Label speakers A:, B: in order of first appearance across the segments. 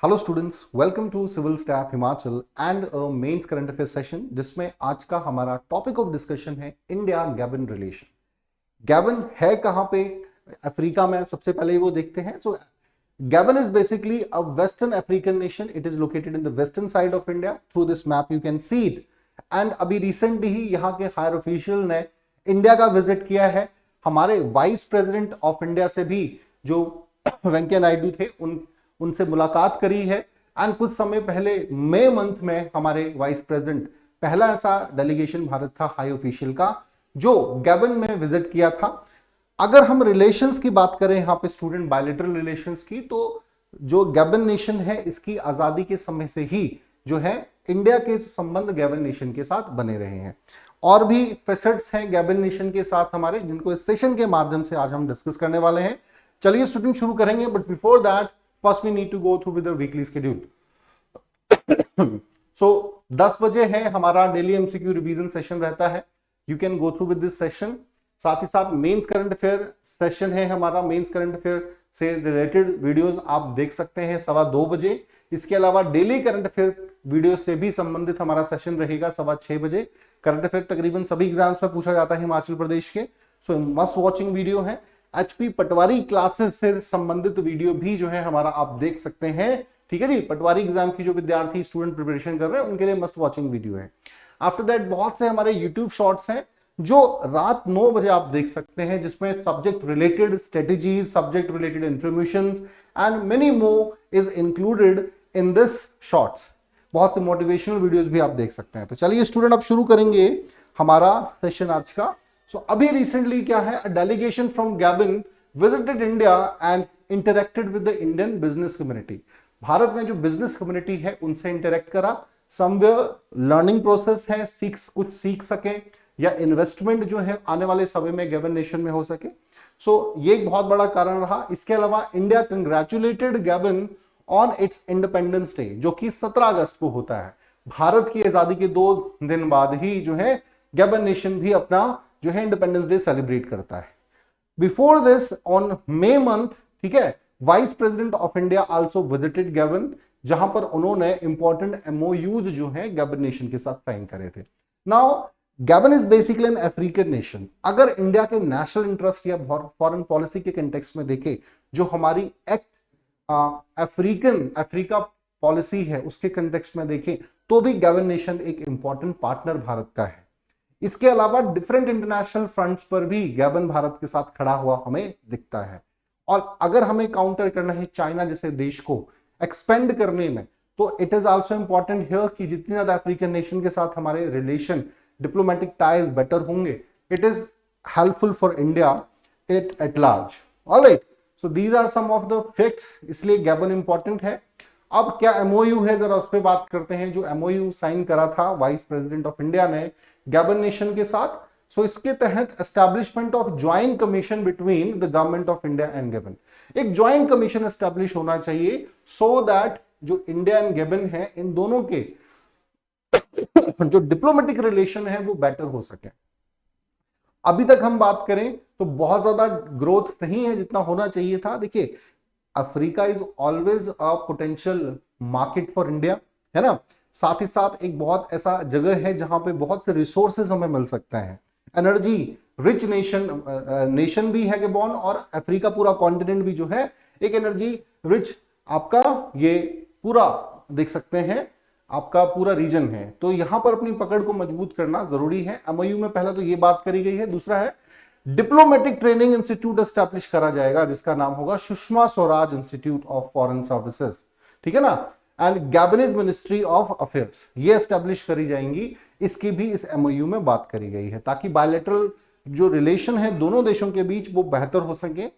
A: Hello students, welcome to civil staff Himachal and mains current affair session, जिसमें आज का हमारा टॉपिक ऑफ डिस्कशन है इंडिया गैबन रिलेशन। गैबन है कहां पे? अफ्रीका में। सबसे पहले वो देखते हैं। So Gabon is basically a western African nation. It is located in the western side of India. Through this map you can see it. And अभी रिसेंटली ही यहाँ के हायर ऑफिशियल ने इंडिया का विजिट किया है। हमारे वाइस प्रेसिडेंट ऑफ इंडिया से भी जो वेंकैया नायडू थे उनसे मुलाकात करी है। एंड कुछ समय पहले मई मंथ में हमारे वाइस प्रेसिडेंट, पहला ऐसा डेलीगेशन भारत था हाई ऑफिशियल का जो गैबन में विजिट किया था। अगर हम रिलेशंस की बात करें यहाँ पे स्टूडेंट, बायलैटरल रिलेशंस की, तो जो गैबन नेशन है इसकी आजादी के समय से ही जो है इंडिया के संबंध गैबन नेशन के साथ बने रहे हैं। और भी फेसेट्स हैं गैबन नेशन के साथ हमारे, जिनको इस सेशन के माध्यम से आज हम डिस्कस करने वाले हैं। चलिए स्टूडेंट शुरू करेंगे, but before that first we need to go through with the weekly schedule. So 10 बजे है हमारा डेली एमसीक्यू रिवीजन सेशन रहता है। You can go through with this session. साथ ही साथ मेंस करंट अफेयर सेशन है हमारा। मेंस करंट अफेयर से रिलेटेड वीडियोस आप देख सकते हैं 2:15 बजे। इसके अलावा डेली करंट अफेयर वीडियो से भी संबंधित हमारा सेशन रहेगा 6:15 बजे। करंट अफेयर तकरीबन सभी एग्जाम्स में पूछा जाता है हिमाचल प्रदेश के। सो मस्ट वॉचिंग वीडियो है। एचपी पटवारी क्लासेस से संबंधित वीडियो भी जो है हमारा आप देख सकते हैं। ठीक है जी, पटवारी एग्जाम की जो विद्यार्थी स्टूडेंट प्रिपरेशन कर रहे हैं उनके लिए मस्ट वॉचिंग वीडियो है। आफ्टर दैट बहुत से हमारे यूट्यूब शॉर्ट्स हैं जो रात 9 बजे आप देख सकते हैं, जिसमें subject related strategies, subject related information and many more is included in this shorts. बहुत से मोटिवेशनल वीडियोस भी आप देख सकते हैं। तो चलिए स्टूडेंट अब शुरू करेंगे हमारा सेशन आज का। अभी रिसेंटली क्या है, delegation from Gabon visited India and interacted with the Indian business community. Bharat में जो बिजनेस कम्युनिटी है उनसे इंटरेक्ट करा। समवेयर लर्निंग प्रोसेस है, कुछ सीख सके या इन्वेस्टमेंट जो है आने वाले समय में गैबन नेशन में हो सके। ये एक बहुत बड़ा कारण रहा। इसके अलावा India congratulated Gabon on it's independence day, जो कि 17 अगस्त को होता है। भारत की आजादी के 2 दिन बाद ही जो है गैबन नेशन भी अपना जो है इंडिपेंडेंस डे सेलिब्रेट करता है। Before this on May month, ठीक है, vice president of India also visited Gabon, जहां पर उन्होंने इंपॉर्टेंट एमओयूज जो है गैबन नेशन के साथ साइन करे थे। Now Gabon is basically an African nation. अगर इंडिया के नेशनल इंटरेस्ट या फॉरेन पॉलिसी के कंटेक्स्ट में देखें, जो हमारी अफ्रीका पॉलिसी है उसके कंटेक्स्ट में देखें, तो भी गैबन नेशन एक इंपॉर्टेंट पार्टनर भारत का है। इसके अलावा डिफरेंट इंटरनेशनल फ्रंट्स पर भी गैबन भारत के साथ खड़ा हुआ हमें दिखता है। और अगर हमें काउंटर करना है चाइना जैसे देश को एक्सपेंड करने में, तो it is also important here कि जितनी ज्यादा अफ्रीकन नेशन के साथ हमारे रिलेशन, डिप्लोमेटिक टाइज बेटर होंगे, it is helpful for India at large. Alright, so these are some of the facts, इसलिए गैबन इंपॉर्टेंट है। अब क्या एमओयू है, जरा उस पर बात करते हैं। जो एमओयू साइन करा था वाइस प्रेसिडेंट ऑफ इंडिया ने गैबन नेशन के साथ, इसके तहत establishment of joint commission between the government of India and Gabon. एक ज्वाइंट कमीशन एस्टैब्लिश होना चाहिए सो दैट जो इंडिया एंड गैबन है, इन दोनों के जो डिप्लोमेटिक रिलेशन है वो बेटर हो सके। अभी तक हम बात करें तो बहुत ज्यादा ग्रोथ नहीं है जितना होना चाहिए था। देखिए, Africa is always a potential market for India, है ना। साथ ही साथ एक बहुत ऐसा जगह है जहां पे बहुत से रिसोर्सेज हमें मिल सकते हैं। एनर्जी रिच नेशन भी है गैबन, और अफ्रीका पूरा कॉन्टिनेंट भी जो है एक एनर्जी रिच आपका ये पूरा देख सकते हैं आपका पूरा रीजन है। तो यहां पर अपनी पकड़ को मजबूत करना जरूरी है। एमओयू में पहला तो ये बात करी गई है। दूसरा है डिप्लोमेटिक ट्रेनिंग इंस्टीट्यूट एस्टैब्लिश करा जाएगा, जिसका नाम होगा Sushma Swaraj institute of foreign services, ठीक है ना। एंड गैबनीज मिनिस्ट्री ऑफ अफेयर्स ये एस्टैब्लिश करी जाएंगी। इसकी भी इस एमओयू में बात करी गई है, ताकि बायलैटरल जो रिलेशन है दोनों देशों के बीच वो बेहतर हो सके।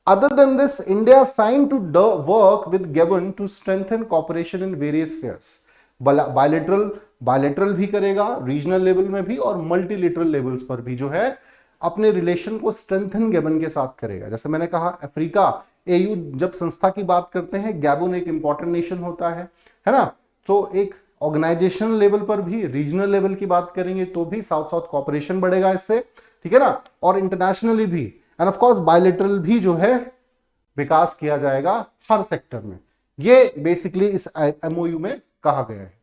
A: Other than this, India sign to work with Gabon to strengthen cooperation in various spheres. Bilateral भी करेगा, रीजनल लेवल में भी, और मल्टीलेटरल लेवल्स पर भी जो है अपने रिलेशन को स्ट्रेंथन गैबन के साथ करेगा। जैसे मैंने कहा, अफ्रीका एयू जब संस्था की बात करते हैं, गैबन एक इंपॉर्टेंट नेशन होता है ना। तो एक ऑर्गेनाइजेशन लेवल पर भी, रीजनल लेवल की बात करेंगे तो भी साउथ साउथ कॉपरेशन बढ़ेगा इससे, ठीक है ना। और इंटरनेशनली भी, एंड ऑफ कोर्स बायलैटरल भी जो है विकास किया जाएगा हर सेक्टर में। ये बेसिकली इस एमओयू में कहा गया है।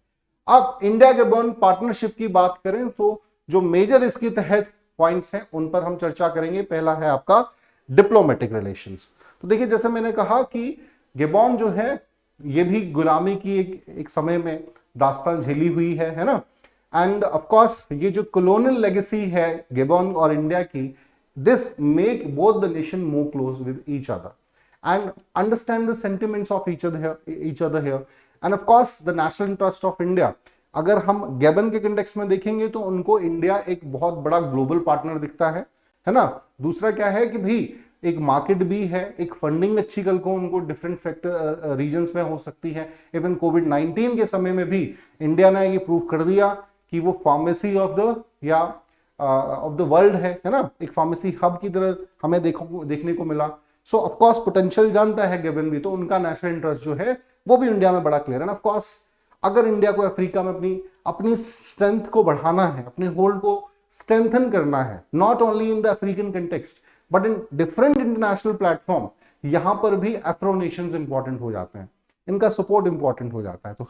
A: अब इंडिया गैबन पार्टनरशिप की बात करें तो जो मेजर इसके तहत पॉइंट्स हैं उन पर हम चर्चा करेंगे। पहला है आपका डिप्लोमेटिक रिलेशंस। तो देखिए, जैसे मैंने कहा कि गैबन जो है ये भी गुलामी की एक समय में दास्तान झेली हुई है ना। एंड ऑफ कोर्स ये जो कॉलोनियल लेगेसी है गैबन और इंडिया की, this make both the nation more close with each other and understand the sentiments of each other here and of course the national interest of India। अगर हम Gabon के context में देखेंगे तो उनको इंडिया एक बहुत बड़ा ग्लोबल पार्टनर दिखता है ना। दूसरा क्या है कि भाई एक मार्केट भी है, एक फंडिंग अच्छी कल को उनको डिफरेंट फैक्टर रीजन्स में हो सकती है। इवन कोविड-19 के समय में भी इंडिया ने ये प्रूव कर दिया कि वो फार्मेसी ऑफ द वर्ल्ड है ना, एक फार्मेसी हब की तरह हमें देखने को मिला। सो ऑफ कोर्स पोटेंशियल जानता है गैबन भी, तो उनका नेशनल इंटरेस्ट जो है वो भी इंडिया में बड़ा क्लियर है। ऑफ कोर्स अगर इंडिया को अफ्रीका में अपनी स्ट्रेंथ को बढ़ाना है, अपने होल्ड को स्ट्रेंथन करना है, not only in the African context but in different international platform, यहां पर भी अफ्रो नेशंस इंपॉर्टेंट हो जाते हैं, इनका सपोर्ट इंपॉर्टेंट हो जाता है। तो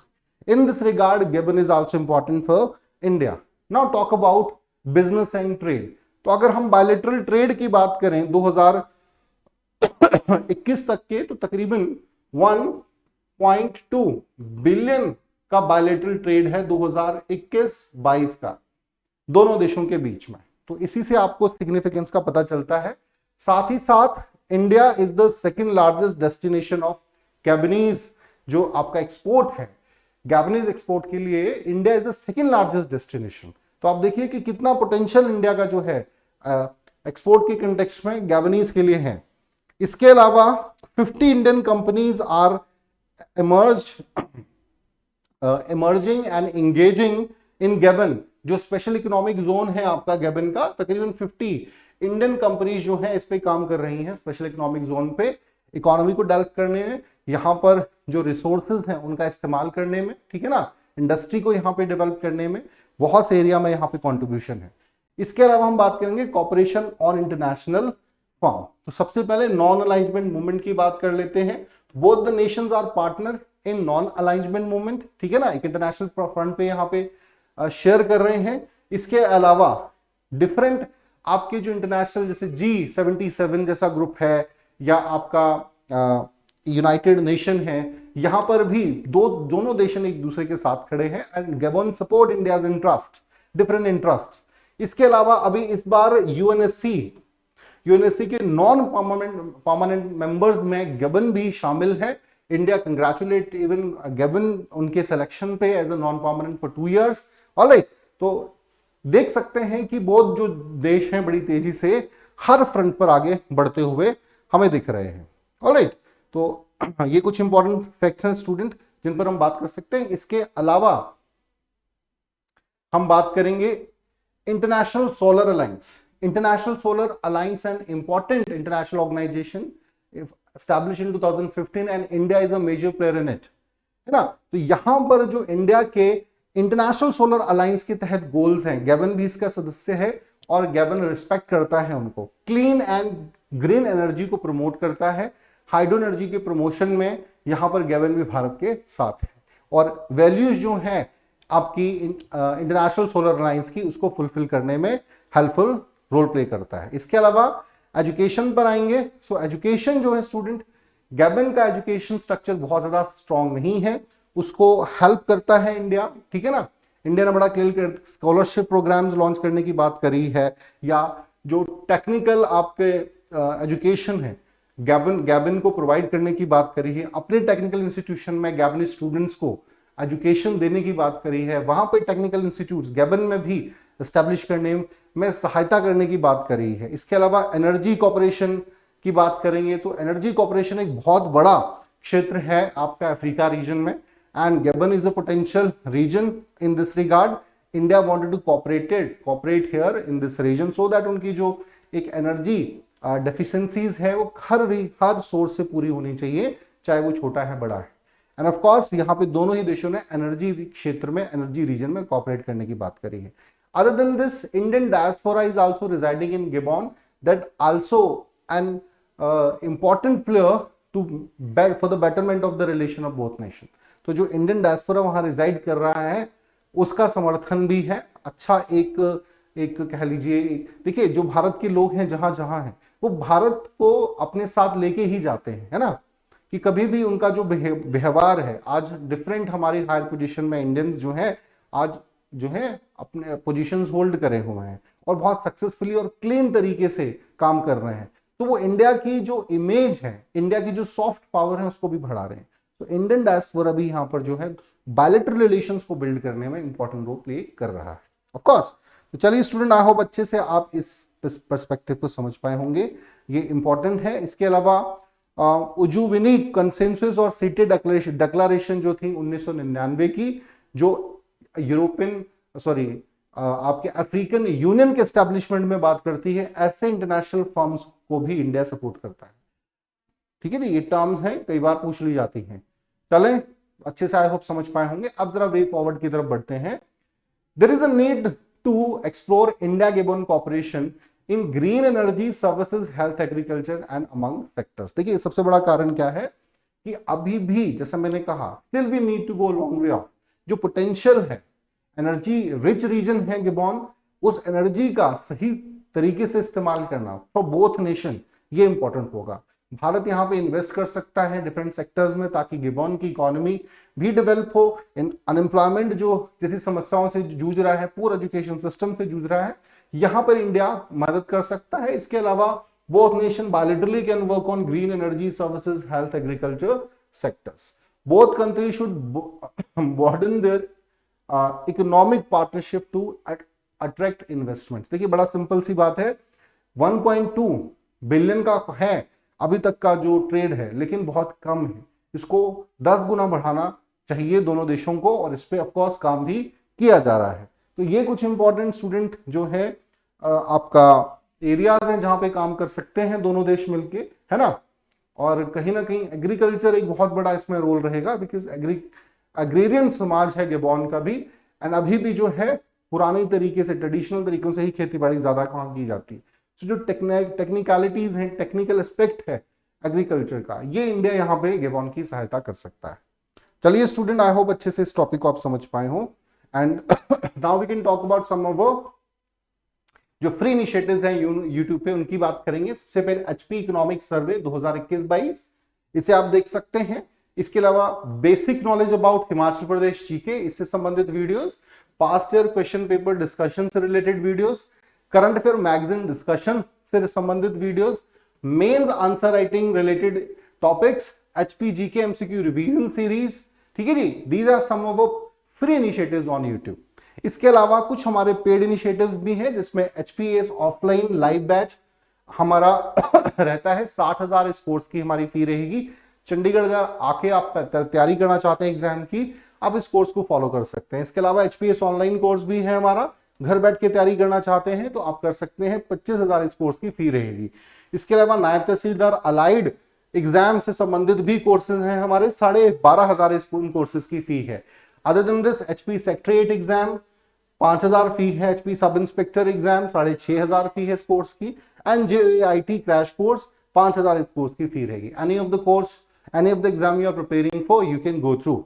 A: इन this regard Gabon is also important for India. Now talk about business and trade. तो अगर हम बायलैटरल ट्रेड की बात करें 2021 तक के, तो तकरीबन 1.2 बिलियन का बायलैटरल ट्रेड है 2021-22 का दोनों देशों के बीच में। तो इसी से आपको सिग्निफिकेंस का पता चलता है। साथ ही साथ India is the second largest destination of Gabonese, जो आपका एक्सपोर्ट है गैबनीज एक्सपोर्ट के लिए India is the second largest destination. तो आप देखिए कि कितना पोटेंशियल इंडिया का जो है एक्सपोर्ट के कंटेक्स्ट में गैबनीज के लिए है। इसके अलावा 50 Indian companies are emerging and engaging in Gabon, जो स्पेशल इकोनॉमिक जोन है आपका गैबन का, तकरीबन 50 इंडियन कंपनीज जो है इस पे काम कर रही हैं स्पेशल इकोनॉमिक जोन पे, इकोनॉमी को डेवलप करने में, यहाँ पर जो रिसोर्सेज हैं उनका इस्तेमाल करने में, ठीक है ना, इंडस्ट्री को यहाँ पे डेवलप करने में, बहुत से एरिया में यहाँ पे कॉन्ट्रीब्यूशन है। इसके अलावा हम बात करेंगे कॉपरेशन ऑन इंटरनेशनल फॉर्म। तो सबसे पहले नॉन अलाइनमेंट मूवमेंट की बात कर लेते हैं। Both the nations are partner in non alignment movement, ठीक है ना, एक इंटरनेशनल फ्रंट पे यहाँ पे शेयर कर रहे हैं। इसके अलावा डिफरेंट आपके जो इंटरनेशनल जैसे G77 जैसा ग्रुप है या आपका यूनाइटेड नेशन है, यहां पर भी दोनों देश एक दूसरे के साथ खड़े हैं and Gabon support India's interest, different interest. इसके अलावा अभी इस बार यूएनएससी के नॉन परमानेंट मेंबर्स में गैबन भी शामिल है। इंडिया कंग्रेचुलेट इवन गैबन उनके सिलेक्शन पे as a non permanent for 2 years। Alright, तो देख सकते हैं कि बहुत जो देश हैं बड़ी तेजी से हर फ्रंट पर आगे बढ़ते हुए हमें दिख रहे हैं। ऑलराइट, तो ये कुछ इंपॉर्टेंट फैक्ट्स हैं स्टूडेंट जिन पर हम बात कर सकते हैं। इसके अलावा हम बात करेंगे international solar alliance. International solar alliance an important international organization established in 2015 and India is a major player in it, है ना। तो यहां पर जो इंडिया के इंटरनेशनल सोलर अलायंस के तहत गोल्स हैं, गैबन भी इसका सदस्य है और गैबन रिस्पेक्ट करता है उनको। क्लीन एंड ग्रीन एनर्जी को प्रमोट करता है, हाइड्रो एनर्जी के प्रमोशन में यहां पर गैबन भी भारत के साथ है और वैल्यूज जो है आपकी इंटरनेशनल सोलर अलायंस की उसको फुलफिल करने में हेल्पफुल रोल प्ले करता है। इसके अलावा एजुकेशन पर आएंगे। सो एजुकेशन जो है स्टूडेंट, गैबन का एजुकेशन स्ट्रक्चर बहुत ज्यादा स्ट्रांग नहीं है, उसको हेल्प करता है इंडिया, ठीक है ना। इंडिया ने बड़ा क्लियर स्कॉलरशिप प्रोग्राम्स लॉन्च करने की बात करी है, या जो टेक्निकल आपके एजुकेशन है गैबन को प्रोवाइड करने की बात करी है। अपने टेक्निकल इंस्टीट्यूशन में गैबनी स्टूडेंट्स को एजुकेशन देने की बात करी है, वहां पर टेक्निकल इंस्टीट्यूट्स गैबन में भी एस्टेब्लिश करने में सहायता करने की बात करी है। इसके अलावा एनर्जी कॉर्पोरेशन की बात करेंगे तो एनर्जी कॉर्पोरेशन एक बहुत बड़ा क्षेत्र है आपका अफ्रीका रीजन में and Gabon is a potential region in this regard. India wanted to cooperate here in this region so that उनकी जो एक एनर्जी डेफिशिएंसीज है वो हर सोर्स से पूरी होनी चाहिए, चाहे वो छोटा है बड़ा है। एंड ऑफ कोर्स यहाँ पे दोनों ही देशों ने एनर्जी क्षेत्र में, एनर्जी रीजन में कॉपरेट करने की बात करी है। Other than this, Indian diaspora is also residing in Gabon, that also an important player to for the betterment of the relation of both nation. तो जो इंडियन डायस्पोरा वहां रिजाइड कर रहा है उसका समर्थन भी है। अच्छा एक कह लीजिए, देखिए जो भारत के लोग हैं जहां जहां हैं वो भारत को अपने साथ लेके ही जाते हैं, है ना, कि कभी भी उनका जो व्यवहार है, आज डिफरेंट हमारी हायर पोजीशन में इंडियंस जो है आज जो है अपने पोजीशंस होल्ड करे हुए हैं और बहुत सक्सेसफुली और क्लीन तरीके से काम कर रहे हैं। तो वो इंडिया की जो इमेज है, इंडिया की जो सॉफ्ट पावर है उसको भी बढ़ा रहे हैं। तो इंडियन डायस्पोरा भी यहाँ पर जो है बायलैटरल रिलेशंस को बिल्ड करने में इंपॉर्टेंट रोल प्ले कर रहा है ऑफ कोर्स। तो चलिए स्टूडेंट, आई होप अच्छे से आप इस पर्सपेक्टिव को समझ पाए होंगे, ये इंपॉर्टेंट है। इसके अलावा उजुविनी कंसेंसस और सिटी डिक्लेरेशन जो थी 1999 की, जो यूरोपियन आपके अफ्रीकन यूनियन के एस्टेब्लिशमेंट में बात करती है, ऐसे इंटरनेशनल फर्म्स को भी इंडिया सपोर्ट करता है। ठीक है जी, ये टर्म्स हैं, कई बार पूछ ली जाती हैं। चलें, अच्छे से आई होप समझ पाए होंगे। अब जरा वे फॉरवर्ड की तरफ बढ़ते हैं। There is a need to explore India Gabon corporation in green energy services health agriculture and among sectors. देखिए सबसे बड़ा कारण क्या है कि अभी भी जैसा मैंने कहा, still we need to go long way of जो पोटेंशियल है, एनर्जी रिच रीजन है गिबॉन, उस एनर्जी का सही तरीके से इस्तेमाल करना फॉर बोथ नेशन, ये इंपॉर्टेंट होगा। भारत यहाँ पे इन्वेस्ट कर सकता है डिफरेंट सेक्टर्स में ताकि गिबॉन की इकोनॉमी भी डेवलप हो। इन अनएम्प्लॉयमेंट जो जैसी समस्याओं से जूझ रहा है, पूरा एजुकेशन सिस्टम से जूझ रहा है, यहाँ पर इंडिया मदद कर सकता है। इसके अलावा both nation bilaterally can work on green energy services health agriculture sectors. Both countries should broaden their economic partnership to attract investment. देखिए बड़ा सिंपल सी बात है, 1.2 बिलियन का है अभी तक का जो ट्रेड है, लेकिन बहुत कम है। इसको 10 गुना बढ़ाना चाहिए दोनों देशों को, और इस पे ऑफ कोर्स काम भी किया जा रहा है। तो ये कुछ इंपॉर्टेंट स्टूडेंट जो है आपका एरियाज हैं जहां पे काम कर सकते हैं दोनों देश मिलके, है ना। और कहीं ना कहीं एग्रीकल्चर एक बहुत बड़ा इसमें रोल रहेगा, बिकॉज एग्रेरियन समाज है गिबॉन का भी, एंड अभी भी जो है पुराने तरीके से, ट्रेडिशनल तरीकों से ही खेती बाड़ी ज्यादा काम की जाती है। तो जो टेक्निकलिटीज हैं, टेक्निकल एस्पेक्ट है एग्रीकल्चर का, ये इंडिया यहाँ पे गिबॉन की सहायता कर सकता है। चलिए स्टूडेंट, आई होप अच्छे से इस टॉपिक को आप समझ पाए हो। And now we can talk about some of जो फ्री इनिशिएटिव्स हैं यूट्यूब पे, उनकी बात करेंगे। सबसे पहले एचपी इकोनॉमिक सर्वे 2021-22, इसे आप देख सकते हैं। इसके अलावा basic knowledge about Himachal Pradesh GK, इससे संबंधित videos, past year question paper discussion से related videos, current affair magazine discussion से संबंधित videos, mains answer writing related topics, HP GK MCQ revision series. ठीक है जी, these are some of free initiatives on YouTube. इसके अलावा कुछ हमारे पेड इनिशिएटिव्स भी हैं, जिसमें एचपीएस ऑफलाइन लाइव बैच हमारा रहता है। 60,000 इस कोर्स की हमारी फी रहेगी। चंडीगढ़ अगर आके आप तैयारी करना चाहते हैं एग्जाम की, आप इस कोर्स को फॉलो कर सकते हैं। इसके अलावा एचपीएस ऑनलाइन कोर्स भी है हमारा, घर बैठ के तैयारी करना चाहते हैं तो आप कर सकते हैं। 25,000 इस कोर्स की फी रहेगी। इसके अलावा नायब तहसीलदार अलाइड एग्जाम से संबंधित भी कोर्सेज हैं हमारे, 12,500 इस कोर्सेज की फी है। Other than this HP secretariat exam 5,000 फी है। एचपी सब इंस्पेक्टर एग्जाम 6,500 फी है इस कोर्स की। एंड जेआईटी क्रैश कोर्स 5,000 इस कोर्स की फी रहेगी। Any of the course, any of the exam you are preparing for, you can go through.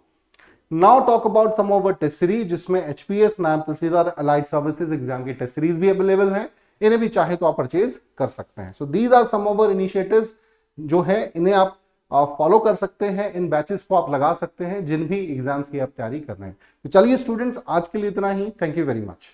A: Now talk about some of test series, जिसमें HPS नायब तहसीलदार allied services exam की test series भी available है। इन्हें भी चाहे तो आप परचेज कर सकते हैं। So these are some of initiatives जो है, इन्हें आप फॉलो कर सकते हैं। इन बैचेस को आप लगा सकते हैं जिन भी एग्जाम्स की आप तैयारी कर रहे हैं। तो चलिए स्टूडेंट्स, आज के लिए इतना ही। Thank you very much.